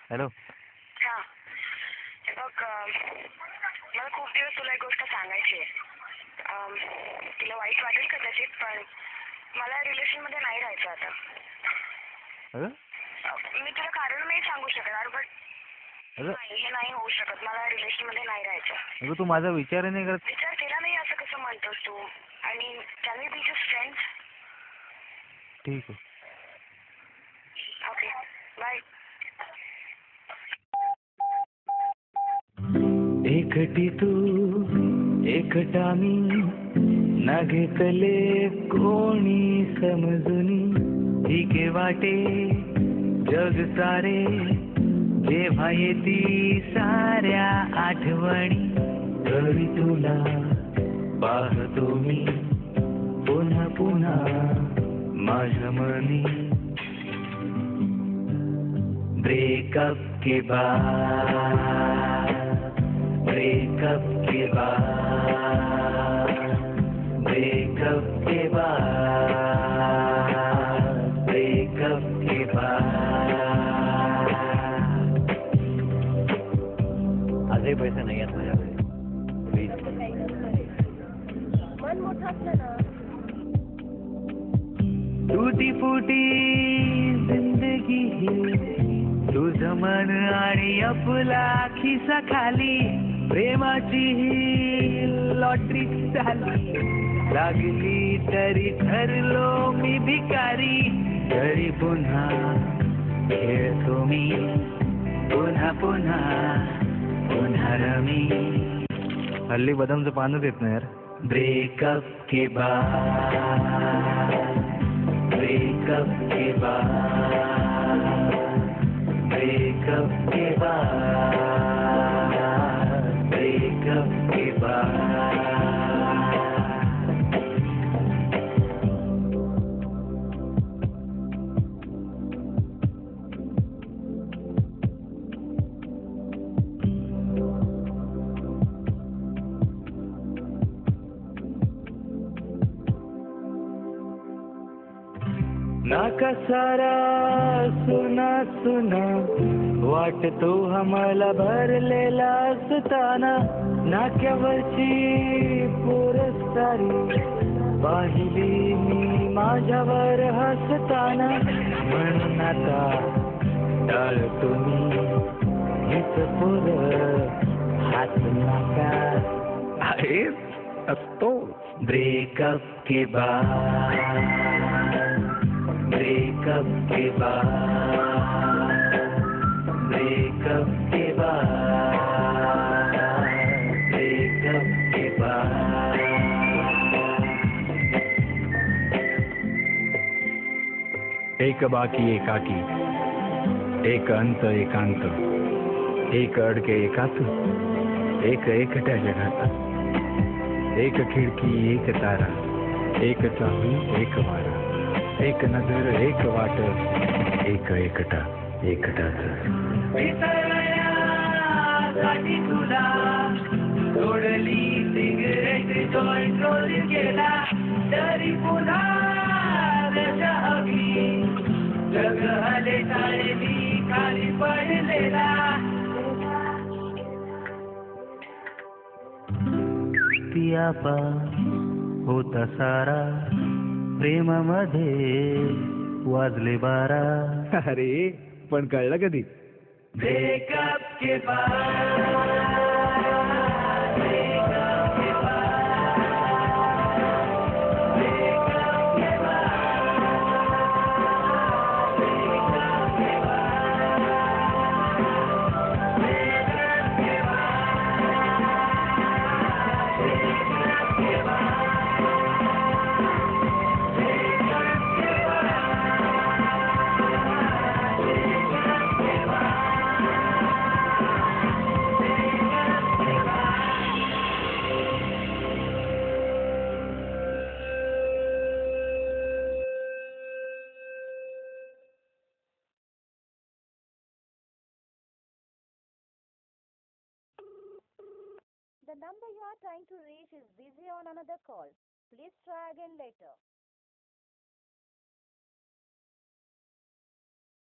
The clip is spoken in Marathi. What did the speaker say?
हॅलो. हा. हे बघ, मला खूप दिवस तुला एक गोष्ट सांगायची आहे. तुला वाईट वाटेल कदाचित, पण मला रिलेशनमध्ये नाही राहायचं आता. अगं मी तुला कारण नाही सांगू शकणार, बट अगं नाही, हे नाही होऊ शकत. मला रिलेशनमध्ये नाही राहायचं. अगं तू माझा विचार नाही करत. विचार केला नाही असं कसं म्हणतोस तू? आणि can we be just friends? ठीक आहे. Okay, bye. एकटी तू एकटा मी ना घेतले कोणी समजुनी ठीक वाटे जग सारे जेव्हा येती साऱ्या आठवणी तरी तुला पाहतो मी पुन्हा पुन्हा माझ्या मनी ब्रेकअप के बाद ब्रेकअप के बाद ब्रेकअप के बाद ब्रेकअप के बाद आजही पैसे नाही आहेत माझ्याकडे. प्लीज. मन मोठं असलं ना. टूटी फुटी जिंदगी ही तुझं मन आणि आपला खिसा खाली प्रेमाची ही लॉटरी झाली लागली तरी ठरलो मी भिकारी तरी पुन्हा खेळतो मी पुन्हा पुन्हा पुन्हा रमी हल्ली बदामचं पानच येत नाही यार. ब्रेकअप के बाद ब्रेकअप के बाद ब्रेकअप के बाद ब्रेकअप के बाद नाका सारा सुना सुना वाटतो आम्हाला भरलेला असताना नाक्यावरची पोरसारी पाहिली मी माझ्यावर हसताना म्हणून आता टाळतो मी हीच पोर हात नाका आहेच असतो ब्रेकअप के बाद ब्रेकअप के बाद ब्रेकअप के बाद ब्रेकअप के बाद एक बाकी एकाकी एक अंत एकांत एक अडके एकात एक एकट्या जगात एक खिडकी एक तारा एक चाहू एक वारा एक नजर एक वाट एक एकटा एकटाच तुला सोडली सिगरेट जॉईंट रोल केला तरी पुन्हा हवी जग हले चाळली खाली पडलेला पियापा होता सारा प्रेमामध्ये वाजले 12. अरे पण कळलं कधी? ब्रेकअप के बाद The number you are trying to reach is busy on another call. Please try again later.